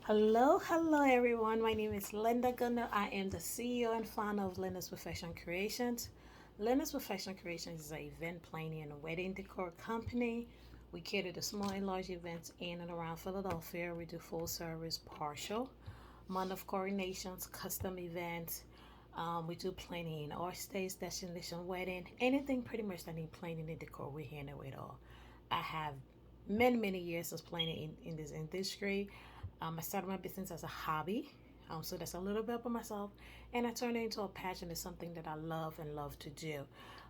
Hello everyone. My name is Linda Gunner. I am the CEO and founder of Linda's Professional Creations. Linda's Professional Creations is an event planning and wedding decor company. We cater to small and large events in and around Philadelphia. We do full service, partial, month of coordinations, custom events. We do planning or stage destination wedding, anything pretty much that need planning and decor. We handle it all. I have many years of planning in this industry. I started my business as a hobby, so that's a little bit about myself, and I turned it into a passion. It's something that I love to do.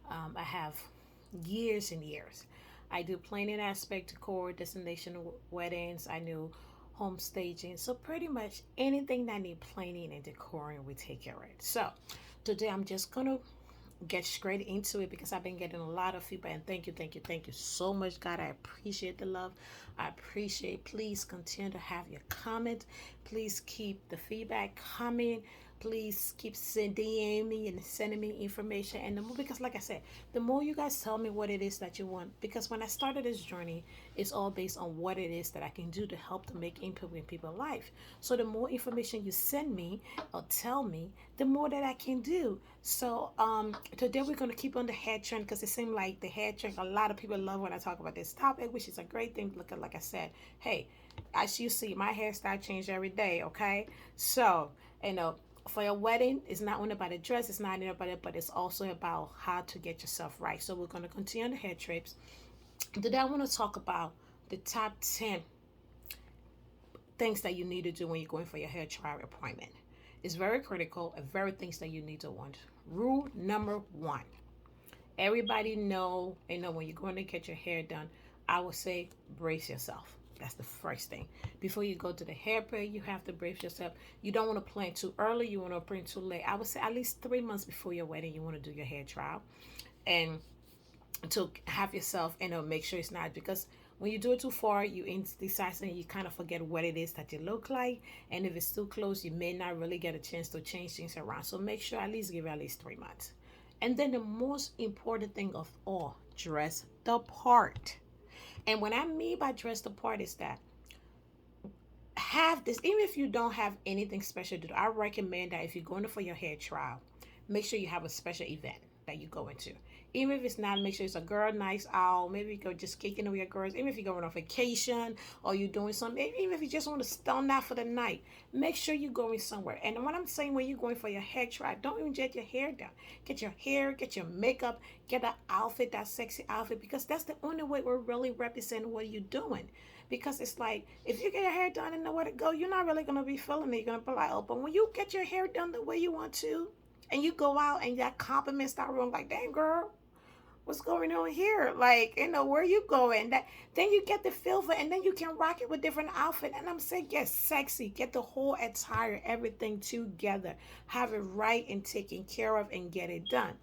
I have years and years. I do planning aspect, decor, destination weddings. I do home staging. So pretty much anything that need planning and decoring, we take care of it. So today I'm just gonna get straight into it because I've been getting a lot of feedback, and thank you so much, God. I appreciate the love. I appreciate. Please continue to have your comment. Please keep the feedback coming. Please keep sending me and sending me information. And the more, because like I said, the more you guys tell me what it is that you want, because when I started this journey, it's all based on what it is that I can do to help to make impact in people's life. So the more information you send me or tell me, the more that I can do. So today we're gonna keep on the hair trend because it seems like the hair trend. A lot of people love when I talk about this topic, which is a great thing. Look at, like I said, hey, as you see, my hairstyle change every day. Okay, so you know, for your wedding, it's not only about the dress, it's not only about it, but it's also about how to get yourself right. So we're gonna continue on the hair trips. Today I want to talk about the top 10 things that you need to do when you're going for your hair trial appointment. It's very critical and very things that you need to want. Rule number one. Everybody know when you're going to get your hair done, I would say brace yourself. That's the first thing. Before you go to the hair prayer, you have to brace yourself. You don't want to plan too early. You want to plan too late. I would say at least 3 months before your wedding, you want to do your hair trial. And to have yourself, make sure it's not, because when you do it too far, you indecisive and you kind of forget what it is that you look like. And if it's too close, you may not really get a chance to change things around. So make sure at least give it at least 3 months. And then the most important thing of all, dress the part. And what I mean by dress the part is that have this, even if you don't have anything special to do, I recommend that if you're going for your hair trial, make sure you have a special event that you go into. Even if it's not, make sure it's a girl nice out. Maybe you go just kicking with your girls. Even if you're going on vacation or you're doing something, even if you just want to stone out for the night, make sure you're going somewhere. And what I'm saying, when you're going for your hair trial, don't even get your hair done. Get your hair, get your makeup, get an outfit, that sexy outfit, because that's the only way we're really representing what you're doing. Because it's like, if you get your hair done and know where to go, you're not really gonna be feeling it. You're gonna be like, oh, but when you get your hair done the way you want to, and you go out and that compliment start rolling, like, dang girl, what's going on here? Like, where you going? That then you get the feel for it, and then you can rock it with different outfit. And I'm saying, get sexy, get the whole attire, everything together, have it right and taken care of, and get it done.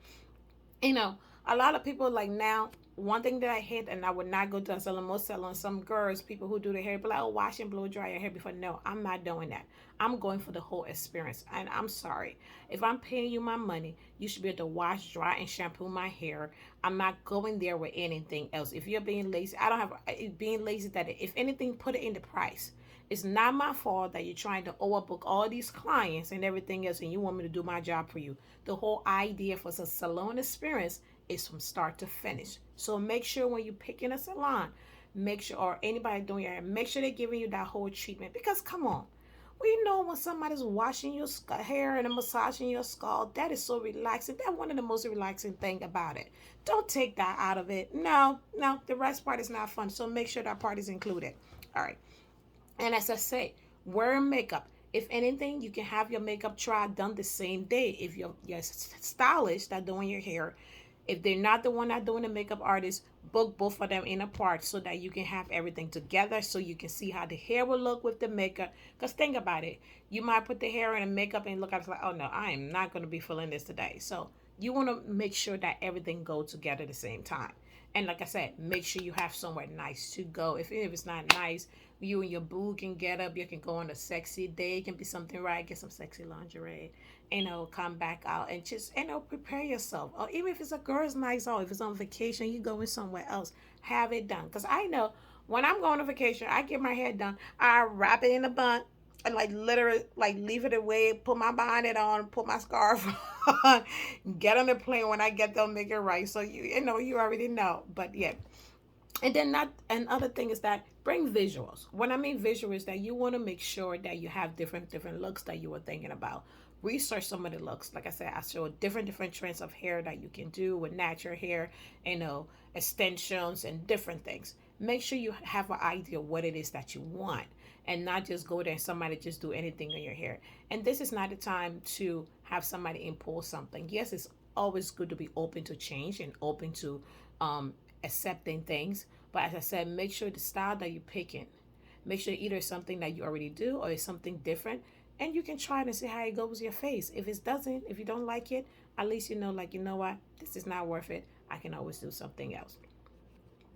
you know, a lot of people, like, now, one thing that I hate, and I would not go to a salon, most salons, some girls, people who do their hair, be like, oh, wash and blow dry your hair before. No, I'm not doing that. I'm going for the whole experience. And I'm sorry. If I'm paying you my money, you should be able to wash, dry, and shampoo my hair. I'm not going there with anything else. If you're being lazy, I don't have being lazy, that if anything, put it in the price. It's not my fault that you're trying to overbook all these clients and everything else, and you want me to do my job for you. The whole idea for a salon experience is from start to finish. So make sure when you pick in a salon, make sure, or anybody doing your hair, make sure they're giving you that whole treatment. Because come on, we know when somebody's washing your hair and massaging your scalp, that is so relaxing. That's one of the most relaxing thing about it. Don't take that out of it. No, the rest part is not fun. So make sure that part is included. All right. And as I say, wear makeup. If anything, you can have your makeup tried done the same day. If your stylist that doing your hair, if they're not the one that doing the makeup artist, book both of them in a part so that you can have everything together, so you can see how the hair will look with the makeup. Because think about it, you might put the hair in the makeup and look at it like, oh no, I am not going to be feeling this today. So you want to make sure that everything goes together at the same time. And like I said, make sure you have somewhere nice to go. If it's not nice, you and your boo can get up. You can go on a sexy day. It can be something, right. Get some sexy lingerie. Come back out and just, prepare yourself. Or even if it's a girl's night out, if it's on vacation, you going somewhere else, have it done. Because I know when I'm going on vacation, I get my hair done. I wrap it in a bun. and like literally like leave it away, put my bonnet on, put my scarf on, get on the plane. When I get there, make it right. So you know, you already know. But yeah. And then not another thing is that bring visuals. When I mean visual is that you want to make sure that you have different looks that you were thinking about. Research some of the looks. Like I said, I show different trends of hair that you can do with natural hair, you know, extensions and different things. Make sure you have an idea of what it is that you want, and not just go there and somebody just do anything on your hair. And this is not the time to have somebody impose something. Yes, it's always good to be open to change and open to um, accepting things. But as I said, make sure the style that you're picking, make sure either it's something that you already do or it's something different. And you can try it and see how it goes with your face. If it doesn't, if you don't like it, at least you know, like, you know what, this is not worth it. I can always do something else.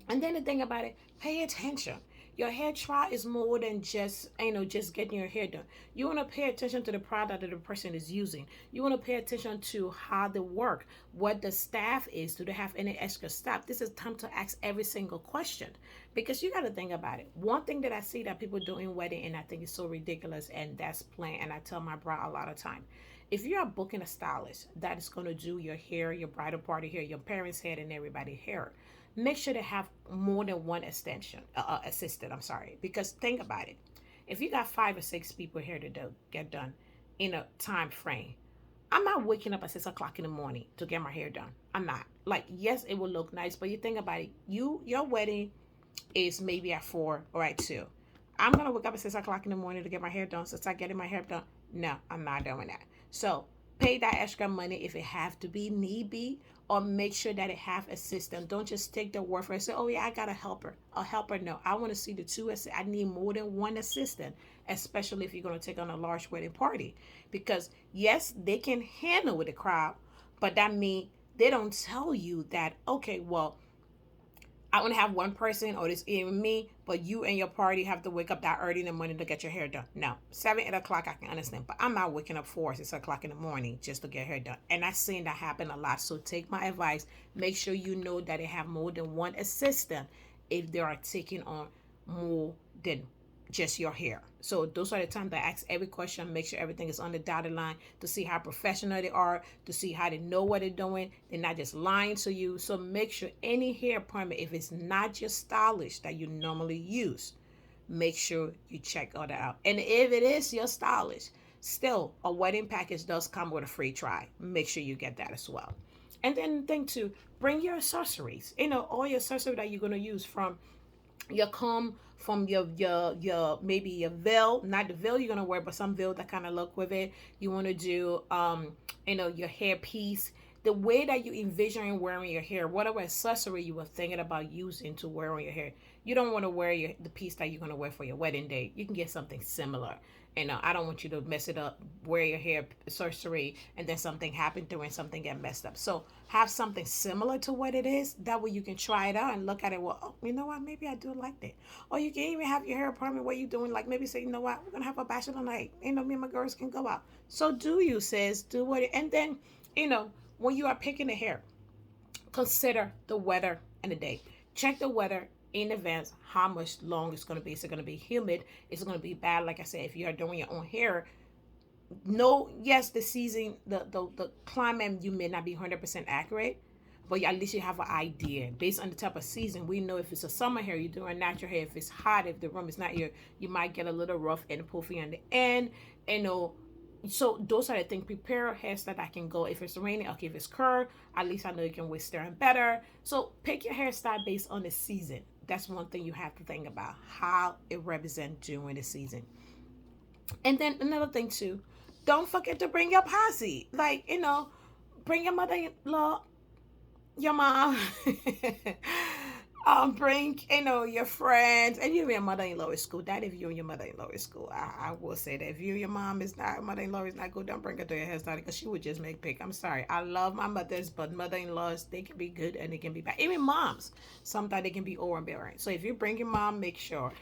And then the thing about it, pay attention. Your hair try is more than just, you know, just getting your hair done. You want to pay attention to the product that the person is using. You want to pay attention to how they work, what the staff is. Do they have any extra staff? This is time to ask every single question, because you got to think about it. One thing that I see that people do in wedding, and I think is so ridiculous, and that's plain. And I tell my bride a lot of time, if you are booking a stylist that is going to do your hair, your bridal party hair, your parents' hair, and everybody's hair, make sure to have more than one assistant. I'm sorry, because think about it. If you got 5 or 6 people here to get done in a time frame, I'm not waking up at 6 o'clock in the morning to get my hair done. I'm not. Like, yes, it will look nice, but you think about it. Your wedding is maybe at 4 or at 2. I'm gonna wake up at 6 o'clock in the morning to get my hair done. So start getting my hair done. No, I'm not doing that. So pay that extra money if it have to be need be, or make sure that it have a system. Don't just take the word for it and say, oh yeah, I got a helper. A helper, no. I want to see the two. I need more than one assistant, especially if you're going to take on a large wedding party. Because yes, they can handle with the crowd, but that means they don't tell you that, okay, well, I want to have one person or this even me, but you and your party have to wake up that early in the morning to get your hair done. No, 7, 8 o'clock I can understand, but I'm not waking up 4, 6 o'clock in the morning just to get hair done. And I've seen that happen a lot. So take my advice. Make sure you know that they have more than one assistant if they are taking on more than just your hair. So those are the times that I ask every question, make sure everything is on the dotted line, to see how professional they are, to see how they know what they're doing. They're not just lying to you. So make sure any hair appointment, if it's not just stylish that you normally use, make sure you check all that out. And if it is your stylish, still a wedding package does come with a free try. Make sure you get that as well. And then thing two, bring your accessories. You know, all your accessories that you're gonna use, from your comb, from your maybe your veil, not the veil you're gonna wear, but some veil that kind of look with it. You want to do you know, your hair piece, the way that you envision wearing your hair, whatever accessory you were thinking about using to wear on your hair. You don't want to wear the piece that you're going to wear for your wedding day. You can get something similar. And I don't want you to mess it up, wear your hair accessory, and then something happen to it and something get messed up. So have something similar to what it is. That way you can try it out and look at it. Well, oh, you know what? Maybe I do like that. Or you can even have your hair appointment where you're doing, like, maybe say, you know what? We're going to have a bachelor night. You know, me and my girls can go out. So do you, sis. Do what and then, you know, when you are picking the hair, consider the weather and the day. Check the weather in advance, how much long it's going to be. Is it going to be humid? Is it going to be bad? Like I said, if you are doing your own hair, no, yes, the season, the climate, you may not be 100% accurate, but at least you have an idea based on the type of season. We know if it's a summer hair, you're doing natural hair. If it's hot, if the room is not here, you might get a little rough and puffy on the end. You know, so those are the things. Prepare a hairstyle that can go. If it's raining, okay. If it's curved, at least I know you can withstand better. So pick your hairstyle based on the season. That's one thing you have to think about, how it represents during the season. And then another thing too, don't forget to bring your posse. Like, you know, bring your mother-in-law, your mom, bring, you know, your friends, and you and your mother-in-law is cool. That if you and your mother-in-law is cool, I will say that if you and your mom is not, mother-in-law is not good, don't bring her to your hairstyle, because she would just make pick. I'm sorry, I love my mothers, but mother-in-laws, they can be good and they can be bad. Even moms, sometimes they can be overbearing. So if you bring your mom, make sure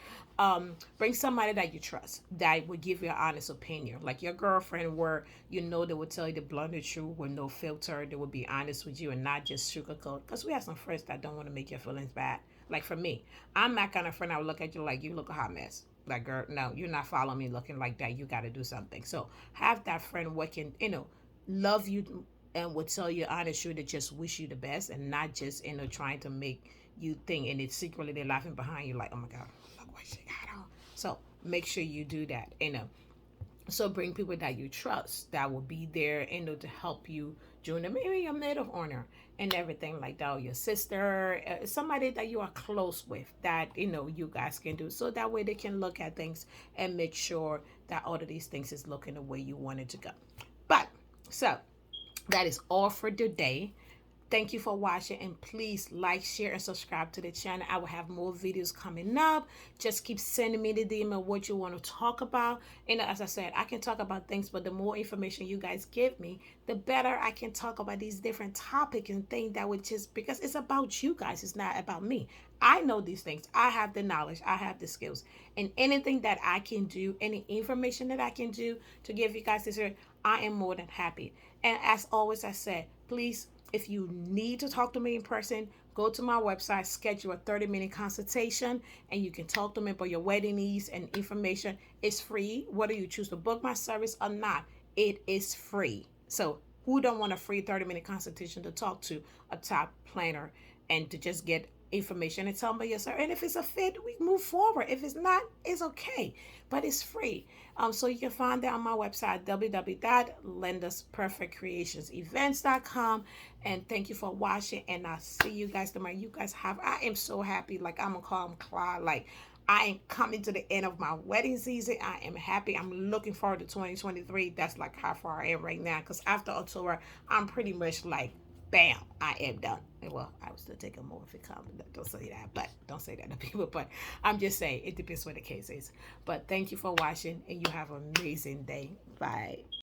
bring somebody that you trust, that would give you an honest opinion, like your girlfriend, where you know they would tell you the blunt truth with no filter. They would be honest with you and not just sugarcoat, because we have some friends that don't want to make your feelings bad. Like for me, I'm that kind of friend. I would look at you like, you look a hot mess. Like, girl, no, you're not following me looking like that. You got to do something. So have that friend working, love you and will tell you honest truth to just wish you the best and not just, trying to make you think and it's secretly they're laughing behind you like, oh my God, look what she got on. So make sure you do that, So bring people that you trust that will be there, to help you during the maybe your maid of honor and everything like that, or your sister, somebody that you are close with that you guys can do, so that way they can look at things and make sure that all of these things is looking the way you want it to go. But so that is all for today. Thank you for watching, and please like, share, and subscribe to the channel. I will have more videos coming up. Just keep sending me the DM of what you want to talk about. And as I said, I can talk about things, but the more information you guys give me, the better I can talk about these different topics and things that would just, because it's about you guys. It's not about me. I know these things. I have the knowledge. I have the skills. And anything that I can do, any information that I can do to give you guys this, I am more than happy. And as always, I said, please, if you need to talk to me in person, go to my website, schedule a 30-minute consultation, and you can talk to me about your wedding needs and information. It's free. Whether you choose to book my service or not, it is free. So who don't want a free 30-minute consultation to talk to a top planner and to just get information and tell me yes sir, and if it's a fit, we move forward. If it's not, it's okay, but it's free. So you can find that on my website, www.lyndaperfect.creationsevents.com. And thank you for watching, and I'll see you guys tomorrow. You guys have, I am so happy, like I'm gonna call them Clyde, like I am coming to the end of my wedding season. I am happy. I'm looking forward to 2023. That's like how far I am right now, because after October I'm pretty much like, bam, I am done. Well, I will still take a moment if it comes. Don't say that, but don't say that to people. But I'm just saying, it depends what the case is. But thank you for watching, and you have an amazing day. Bye.